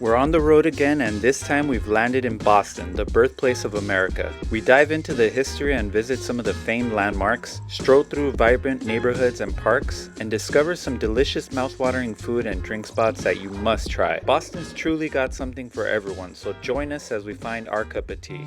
We're on the road again, and this time we've landed in Boston, the birthplace of America. We dive into the history and visit some of the famed landmarks, stroll through vibrant neighborhoods and parks, and discover some delicious mouth-watering food and drink spots that you must try. Boston's truly got something for everyone, so join us as we find our cup of tea.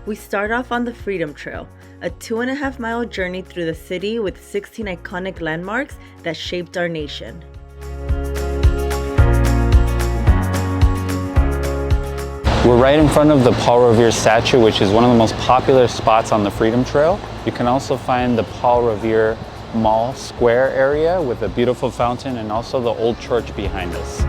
We start off on the Freedom Trail, a 2.5-mile journey through the city with 16 iconic landmarks that shaped our nation. We're right in front of the Paul Revere statue, which is one of the most popular spots on the Freedom Trail. You can also find the Paul Revere Mall Square area with a beautiful fountain and also the old church behind us.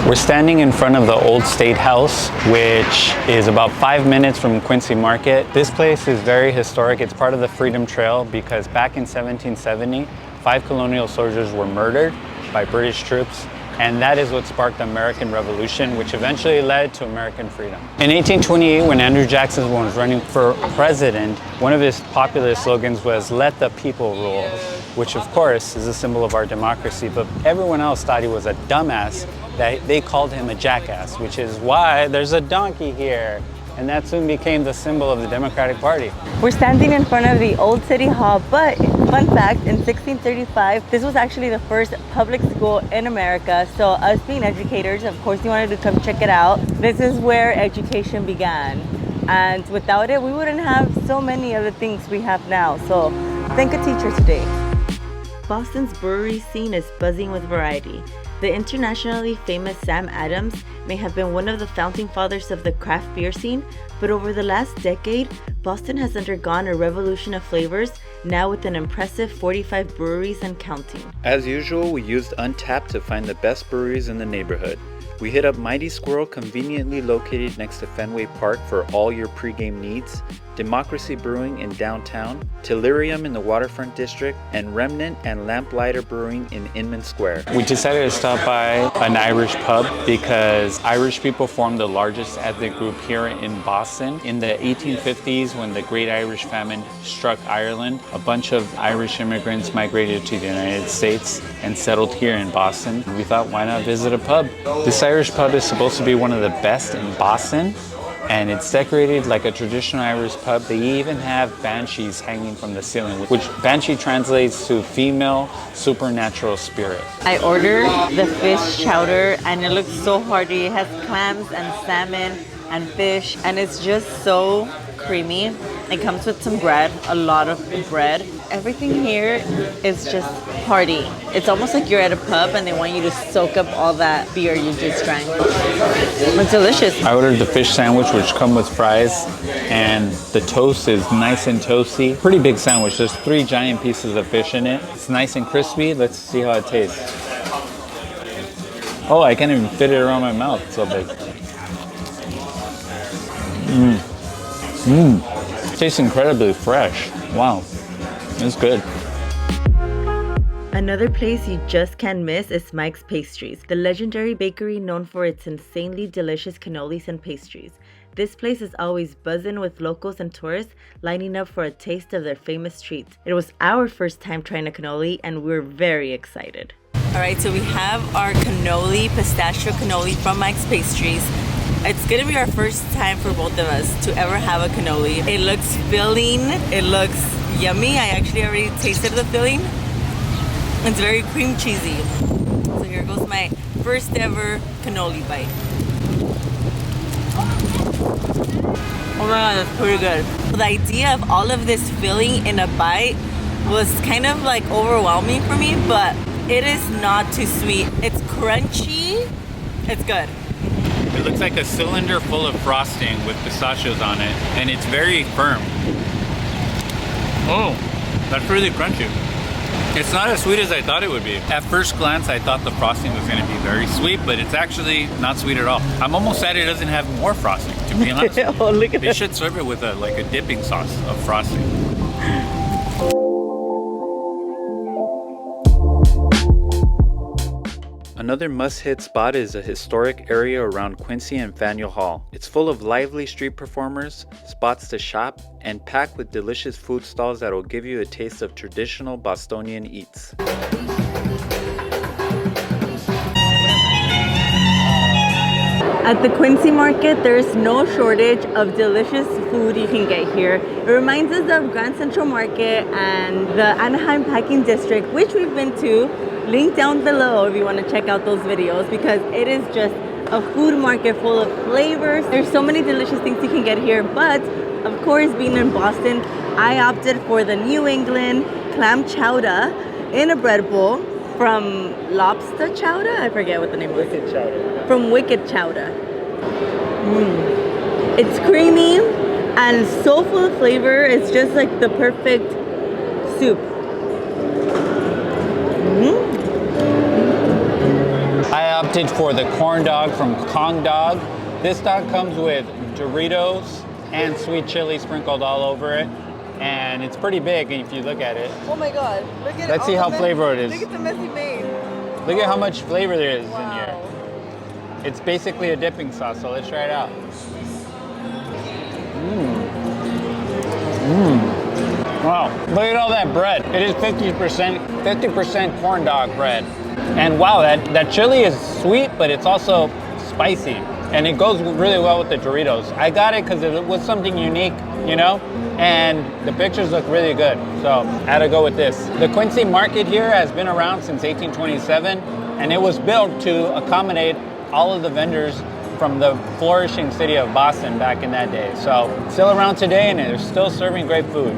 We're standing in front of the old State House, which is about 5 minutes from Quincy Market. This place is very historic. It's part of the Freedom Trail because back in 1770, 5 colonial soldiers were murdered by British troops, and that is what sparked the American Revolution, which eventually led to American freedom. In 1828, when Andrew Jackson was running for president, one of his popular slogans was, "Let the people rule," which of course is a symbol of our democracy, but everyone else thought he was a dumbass. They called him a jackass, which is why there's a donkey here. And that soon became the symbol of the Democratic Party. We're standing in front of the old city hall, but fun fact, in 1635, this was actually the first public school in America. So us being educators, of course, we wanted to come check it out. This is where education began. And without it, we wouldn't have so many of the things we have now. So thank a teacher today. Boston's brewery scene is buzzing with variety. The internationally famous Sam Adams may have been one of the founding fathers of the craft beer scene, but over the last decade, Boston has undergone a revolution of flavors, now with an impressive 45 breweries and counting. As usual, we used Untappd to find the best breweries in the neighborhood. We hit up Mighty Squirrel, conveniently located next to Fenway Park for all your pregame needs, Democracy Brewing in downtown, Tellurium in the Waterfront District, and Remnant and Lamplighter Brewing in Inman Square. We decided to stop by an Irish pub because Irish people formed the largest ethnic group here in Boston. In the 1850s, when the Great Irish Famine struck Ireland, a bunch of Irish immigrants migrated to the United States and settled here in Boston. We thought, why not visit a pub? This Irish pub is supposed to be one of the best in Boston, and it's decorated like a traditional Irish pub. They even have banshees hanging from the ceiling, which banshee translates to female supernatural spirit. I ordered the fish chowder and it looks so hearty. It has clams and salmon and fish, and it's just so creamy. It comes with some bread, a lot of bread. Everything here is just hearty. It's almost like you're at a pub and they want you to soak up all that beer you just drank. It's delicious. I ordered the fish sandwich, which comes with fries, and the toast is nice and toasty. Pretty big sandwich. There's 3 giant pieces of fish in it. It's nice and crispy. Let's see how it tastes. Oh, I can't even fit it around my mouth. It's so big. It tastes incredibly fresh. Wow, it's good. Another place you just can't miss is Mikes Pastries, the legendary bakery known for its insanely delicious cannolis and pastries. This place is always buzzing with locals and tourists lining up for a taste of their famous treats. It was our first time trying a cannoli and we're very excited. All right, so we have our cannoli, pistachio cannoli from Mikes Pastries. It's gonna be our first time for both of us to ever have a cannoli. It looks filling, it looks yummy. I actually already tasted the filling. It's very cream cheesy. So here goes my first ever cannoli bite. Oh my god, that's pretty good. The idea of all of this filling in a bite was kind of like overwhelming for me, but it is not too sweet. It's crunchy, it's good. It looks like a cylinder full of frosting with pistachios on it, and it's very firm. Oh, that's really crunchy. It's not as sweet as I thought it would be. At first glance, I thought the frosting was going to be very sweet, but it's actually not sweet at all. I'm almost sad it doesn't have more frosting, to be honest. Oh, look at They that. should serve it with like a dipping sauce of frosting. Another must-hit spot is a historic area around Quincy and Faneuil Hall. It's full of lively street performers, spots to shop, and packed with delicious food stalls that will give you a taste of traditional Bostonian eats. At the Quincy Market, there's no shortage of delicious food you can get here. It reminds us of Grand Central Market and the Anaheim Packing District, which we've been to. Link down below if you want to check out those videos, because it is just a food market full of flavors. There's so many delicious things you can get here, but of course, being in Boston, I opted for the New England clam chowder in a bread bowl from Lobster Chowder? I forget what the name was. Wicked chowder. From Wicked Chowder. It's creamy and so full of flavor. It's just like the perfect soup. I opted for the corn dog from Kong Dog. This dog comes with Doritos and sweet chili sprinkled all over it. And it's pretty big if you look at it. Oh my god, look at Let's see how flavored it is. Look at the messy maze. Look at how much flavor there is in Wow. here. It's basically a dipping sauce, so let's try it out. Wow, look at all that bread. It is 50% corn dog bread. And wow, that chili is sweet, but it's also spicy. And it goes really well with the Doritos. I got it because it was something unique, you know? And the pictures look really good. So I had to go with this. The Quincy Market here has been around since 1827, and it was built to accommodate all of the vendors from the flourishing city of Boston back in that day. So still around today, and they're still serving great food.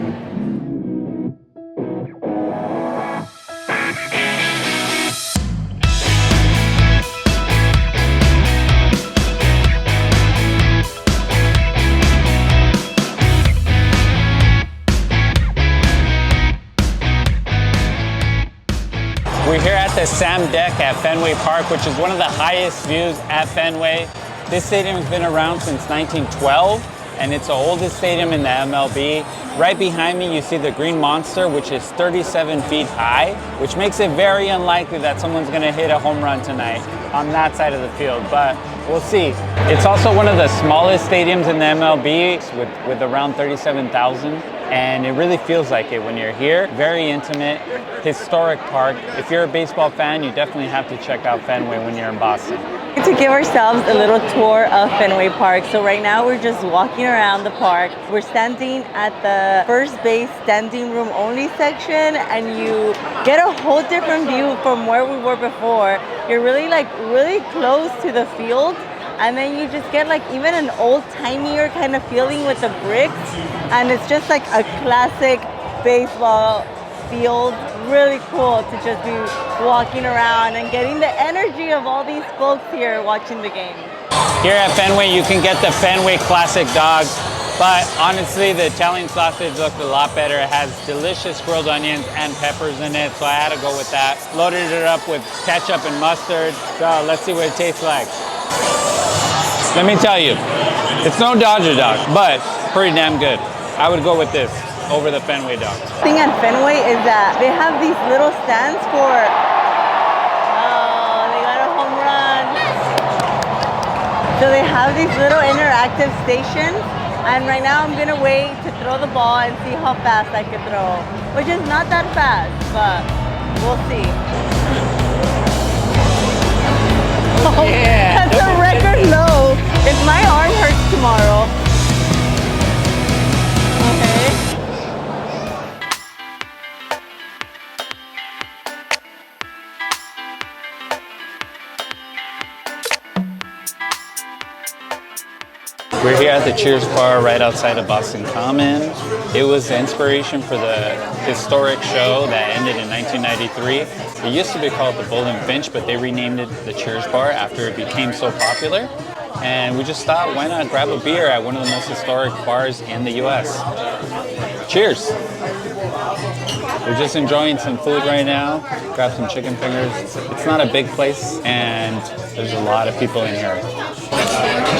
We're here at the Sam Deck at Fenway Park, which is one of the highest views at Fenway. This stadium has been around since 1912, and it's the oldest stadium in the MLB. Right behind me, you see the Green Monster, which is 37 feet high, which makes it very unlikely that someone's gonna hit a home run tonight on that side of the field, but we'll see. It's also one of the smallest stadiums in the MLB with around 37,000. And it really feels like it when you're here. Very intimate, historic park. If you're a baseball fan, you definitely have to check out Fenway when you're in Boston. To give ourselves a little tour of Fenway Park. So right now we're just walking around the park. We're standing at the first base standing room only section, and you get a whole different view from where we were before. You're really close to the field. And then you just get like even an old-timier kind of feeling with the bricks. And it's just like a classic baseball field. Really cool to just be walking around and getting the energy of all these folks here watching the game. Here at Fenway, you can get the Fenway Classic Dog. But honestly, the Italian sausage looked a lot better. It has delicious grilled onions and peppers in it, so I had to go with that. Loaded it up with ketchup and mustard. So let's see what it tastes like. Let me tell you, it's no Dodger dog, but pretty damn good. I would go with this over the Fenway dog. The thing at Fenway is that they have these little stands for, oh, they got a home run. So they have these little interactive stations, and right now I'm gonna wait to throw the ball and see how fast I can throw, which is not that fast, but we'll see. Oh, yeah. That's a record low. If my arm hurts tomorrow. Okay. We're here at the Cheers Bar right outside of Boston Common. It was the inspiration for the historic show that ended in 1993. It used to be called the Bull and Finch, but they renamed it the Cheers Bar after it became so popular. And we just thought, why not grab a beer at one of the most historic bars in the US? Cheers! We're just enjoying some food right now. Grab some chicken fingers. It's not a big place, and there's a lot of people in here.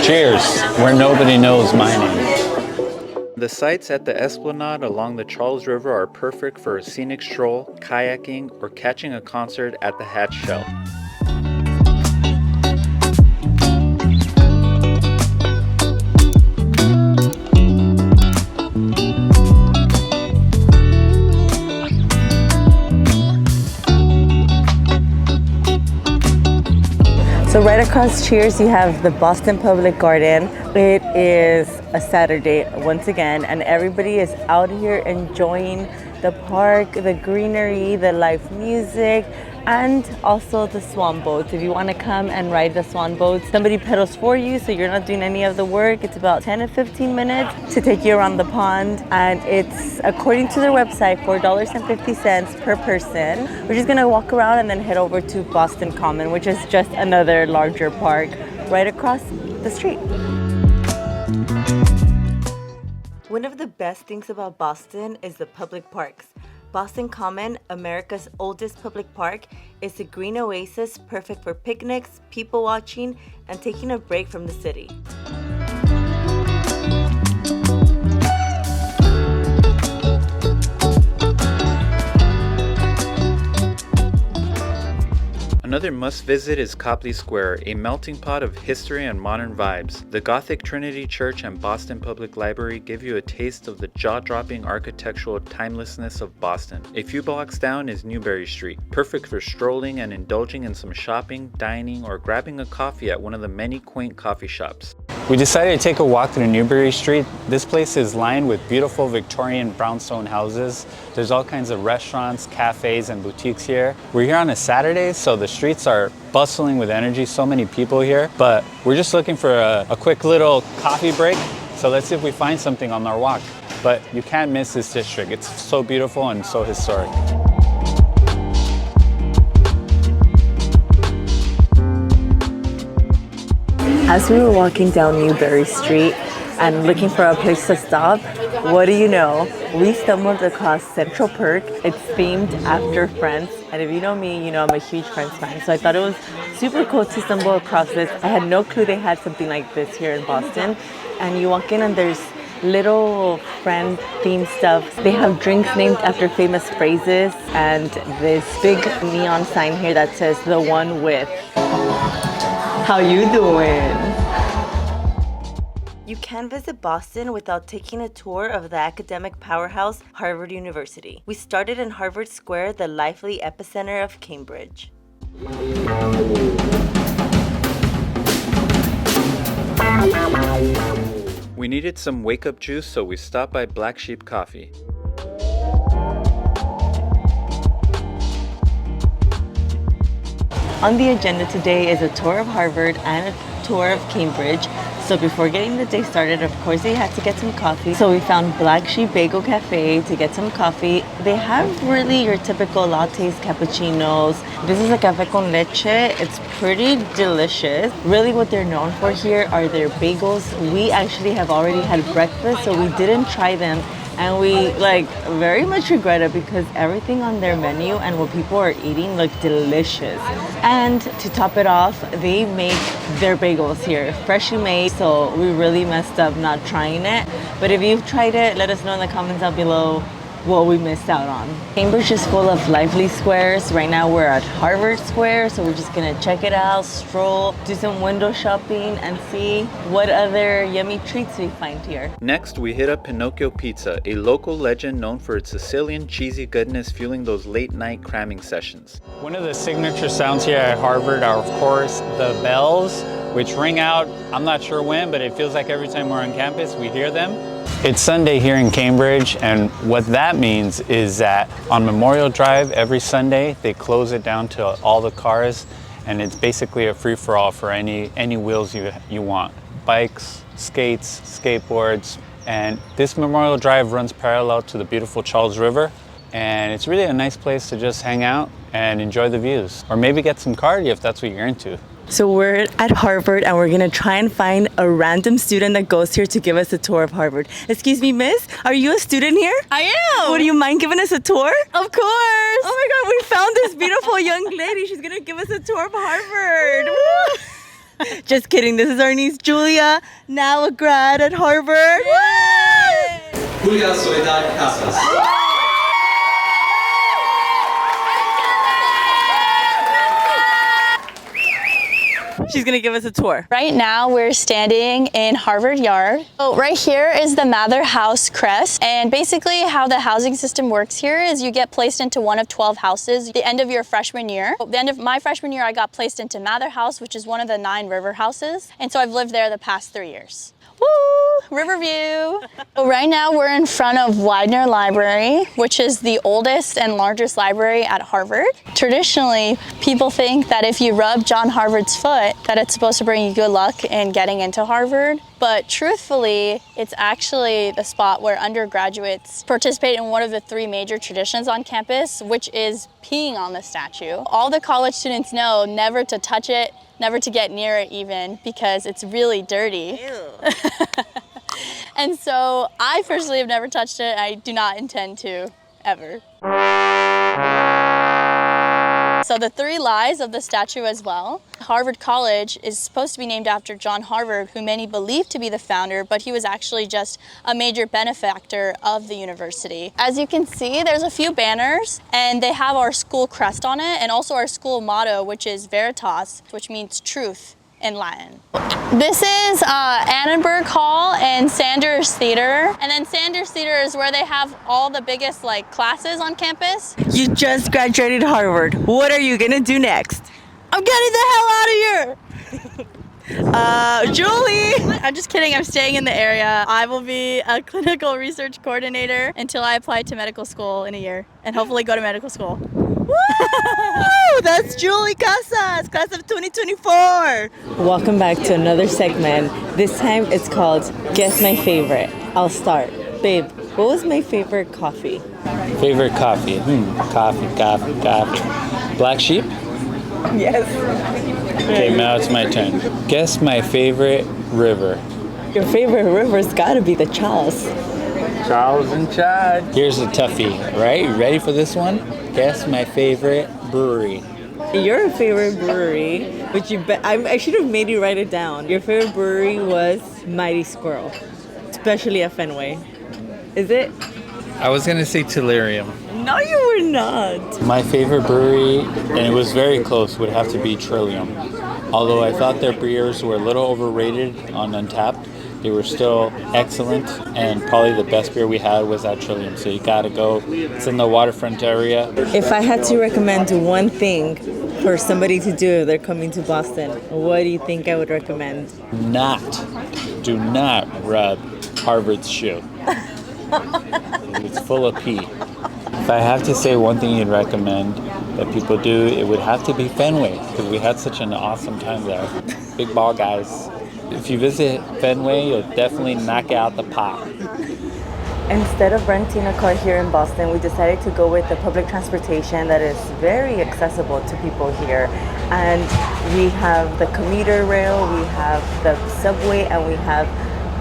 Cheers, where nobody knows my name. The sites at the Esplanade along the Charles River are perfect for a scenic stroll, kayaking, or catching a concert at the Hatch Shell. So right across Cheers, you have the Boston Public Garden. It is a Saturday once again, and everybody is out here enjoying the park, the greenery, the live music, and also the swan boats. If you want to come and ride the swan boats, somebody pedals for you, so you're not doing any of the work. It's about 10 to 15 minutes to take you around the pond, and it's, according to their website, $4.50 per person. We're just gonna walk around and then head over to Boston Common, which is just another larger park right across the street. One of the best things about Boston is the public parks. Boston Common, America's oldest public park, is a green oasis perfect for picnics, people watching, and taking a break from the city. Another must-visit is Copley Square, a melting pot of history and modern vibes. The Gothic Trinity Church and Boston Public Library give you a taste of the jaw-dropping architectural timelessness of Boston. A few blocks down is Newbury Street, perfect for strolling and indulging in some shopping, dining, or grabbing a coffee at one of the many quaint coffee shops. We decided to take a walk through Newbury Street. This place is lined with beautiful Victorian brownstone houses. There's all kinds of restaurants, cafes, and boutiques here. We're here on a Saturday, so the streets are bustling with energy, so many people here. But we're just looking for a quick little coffee break. So let's see if we find something on our walk. But you can't miss this district. It's so beautiful and so historic. As we were walking down Newbury Street and looking for a place to stop, what do you know? We stumbled across Central Perk. It's themed after Friends. And if you know me, you know I'm a huge Friends fan. So I thought it was super cool to stumble across this. I had no clue they had something like this here in Boston. And you walk in and there's little friend themed stuff. They have drinks named after famous phrases and this big neon sign here that says the one with. How you doing? You can visit Boston without taking a tour of the academic powerhouse, Harvard University. We started in Harvard Square, the lively epicenter of Cambridge. We needed some wake-up juice, so we stopped by Black Sheep Coffee. On the agenda today is a tour of Harvard and a tour of Cambridge. So before getting the day started, of course, we had to get some coffee. So we found Black Sheep Bagel Cafe to get some coffee. They have really your typical lattes, cappuccinos. This is a cafe con leche. It's pretty delicious. Really what they're known for here are their bagels. We actually have already had breakfast, so we didn't try them. And we very much regret it because everything on their menu and what people are eating look delicious. And to top it off, they make their bagels here, freshly made. So we really messed up not trying it. But if you've tried it, let us know in the comments down below what we missed out on. Cambridge is full of lively squares. Right now we're at Harvard Square, so we're just gonna check it out, stroll, do some window shopping, and see what other yummy treats we find here. Next, we hit up Pinocchio Pizza, a local legend known for its Sicilian cheesy goodness fueling those late night cramming sessions. One of the signature sounds here at Harvard are, of course, the bells, which ring out, I'm not sure when, but it feels like every time we're on campus, we hear them. It's Sunday here in Cambridge, and what that means is that on Memorial Drive every Sunday, they close it down to all the cars, and it's basically a free-for-all for any wheels you want. Bikes, skates, skateboards, and this Memorial Drive runs parallel to the beautiful Charles River, and it's really a nice place to just hang out and enjoy the views, or maybe get some cardio if that's what you're into. So we're at Harvard and we're gonna try and find a random student that goes here to give us a tour of Harvard. Excuse me, miss, are you a student here? I am! Would you mind giving us a tour? Of course! Oh my god, we found this beautiful young lady. She's gonna give us a tour of Harvard. Woo! Just kidding, this is our niece Julia, now a grad at Harvard. Julia Soledad Casas. She's gonna give us a tour. Right now we're standing in Harvard Yard. So right here is the Mather House crest, and basically how the housing system works here is you get placed into one of 12 houses at the end of your freshman year. At the end of my freshman year I got placed into Mather House, which is one of the 9 river houses, and so I've lived there the past 3 years. Woo! Riverview! So right now we're in front of Widener Library, which is the oldest and largest library at Harvard. Traditionally, people think that if you rub John Harvard's foot, that it's supposed to bring you good luck in getting into Harvard. But truthfully, it's actually the spot where undergraduates participate in one of the 3 major traditions on campus, which is peeing on the statue. All the college students know never to touch it, never to get near it even, because it's really dirty. Ew. And so I personally have never touched it. I do not intend to, ever. So the 3 lies of the statue as well. Harvard College is supposed to be named after John Harvard, who many believe to be the founder, but he was actually just a major benefactor of the university. As you can see, there's a few banners and they have our school crest on it and also our school motto, which is Veritas, which means truth in Latin. This is Annenberg Hall and Sanders Theater. And then Sanders Theater is where they have all the biggest classes on campus. You just graduated Harvard. What are you gonna do next? I'm getting the hell out of here! Julie! I'm just kidding, I'm staying in the area. I will be a clinical research coordinator until I apply to medical school in a year and hopefully go to medical school. Woo! That's Julie Casas, class of 2024. Welcome back to another segment. This time it's called Guess My Favorite. I'll start. Babe, what was my favorite coffee? Favorite coffee? Coffee. Black Sheep? Yes. Okay, now it's my turn. Guess my favorite river. Your favorite river's gotta be the Chows. Charles and Chad. Here's a toughie, right? You ready for this one? Guess my favorite brewery. Your favorite brewery, which I should have made you write it down. Your favorite brewery was Mighty Squirrel, especially at Fenway. Is it? I was gonna say Tellurium. No, you were not. My favorite brewery, and it was very close, would have to be Trillium. Although I thought their beers were a little overrated on Untapped, they were still excellent, and probably the best beer we had was at Trillium, so you gotta go. It's in the waterfront area. If I had to recommend one thing for somebody to do if they're coming to Boston, what do you think I would recommend? Do not rub Harvard's shoe. It's full of pee. If I have to say one thing you'd recommend that people do, it would have to be Fenway, because we had such an awesome time there. Big ball guys. If you visit Fenway, you'll definitely knock out the park. Instead of renting a car here in Boston, we decided to go with the public transportation that is very accessible to people here. And we have the commuter rail, we have the subway, and we have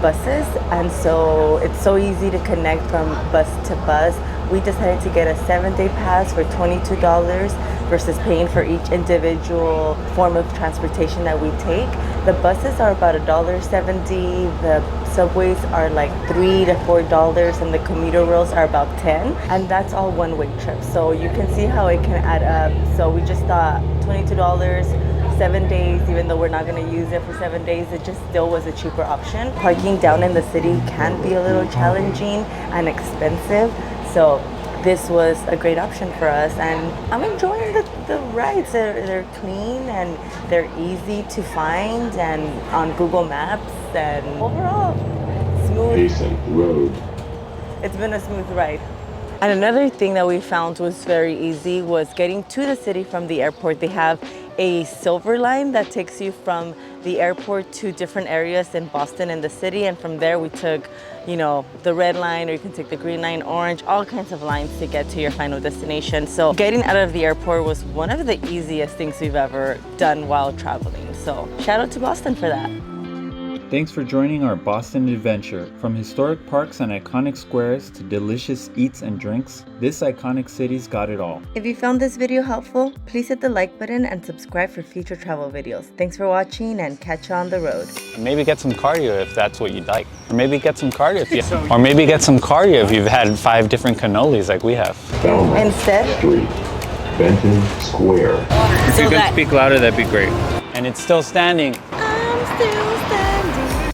buses. And so it's so easy to connect from bus to bus. We decided to get a 7-day pass for $22 versus paying for each individual form of transportation that we take. The buses are about $1.70, the subways are like $3 to $4, and the commuter rails are about $10, and that's all one-way trips. So you can see how it can add up. So we just thought $22, 7 days, even though we're not going to use it for 7 days, it just still was a cheaper option. Parking down in the city can be a little challenging and expensive, so this was a great option for us, and I'm enjoying the rides. They're clean and they're easy to find, and on Google Maps, and overall smooth. Road. It's been a smooth ride. And another thing that we found was very easy was getting to the city from the airport. They have a silver line that takes you from the airport to different areas in Boston and the city. And from there we took, you know, the red line, or you can take the green line, orange, all kinds of lines to get to your final destination. So getting out of the airport was one of the easiest things we've ever done while traveling. So shout out to Boston for that. Thanks for joining our Boston adventure. From historic parks and iconic squares to delicious eats and drinks, this iconic city's got it all. If you found this video helpful, please hit the like button and subscribe for future travel videos. Thanks for watching and catch you on the road. Maybe get some cardio if that's what you'd like. Or maybe get some cardio if or maybe get some cardio if you've had 5 different cannolis like we have. Instead, Street, Benton Square. If you could speak louder, that'd be great. And it's still standing. I'm still standing.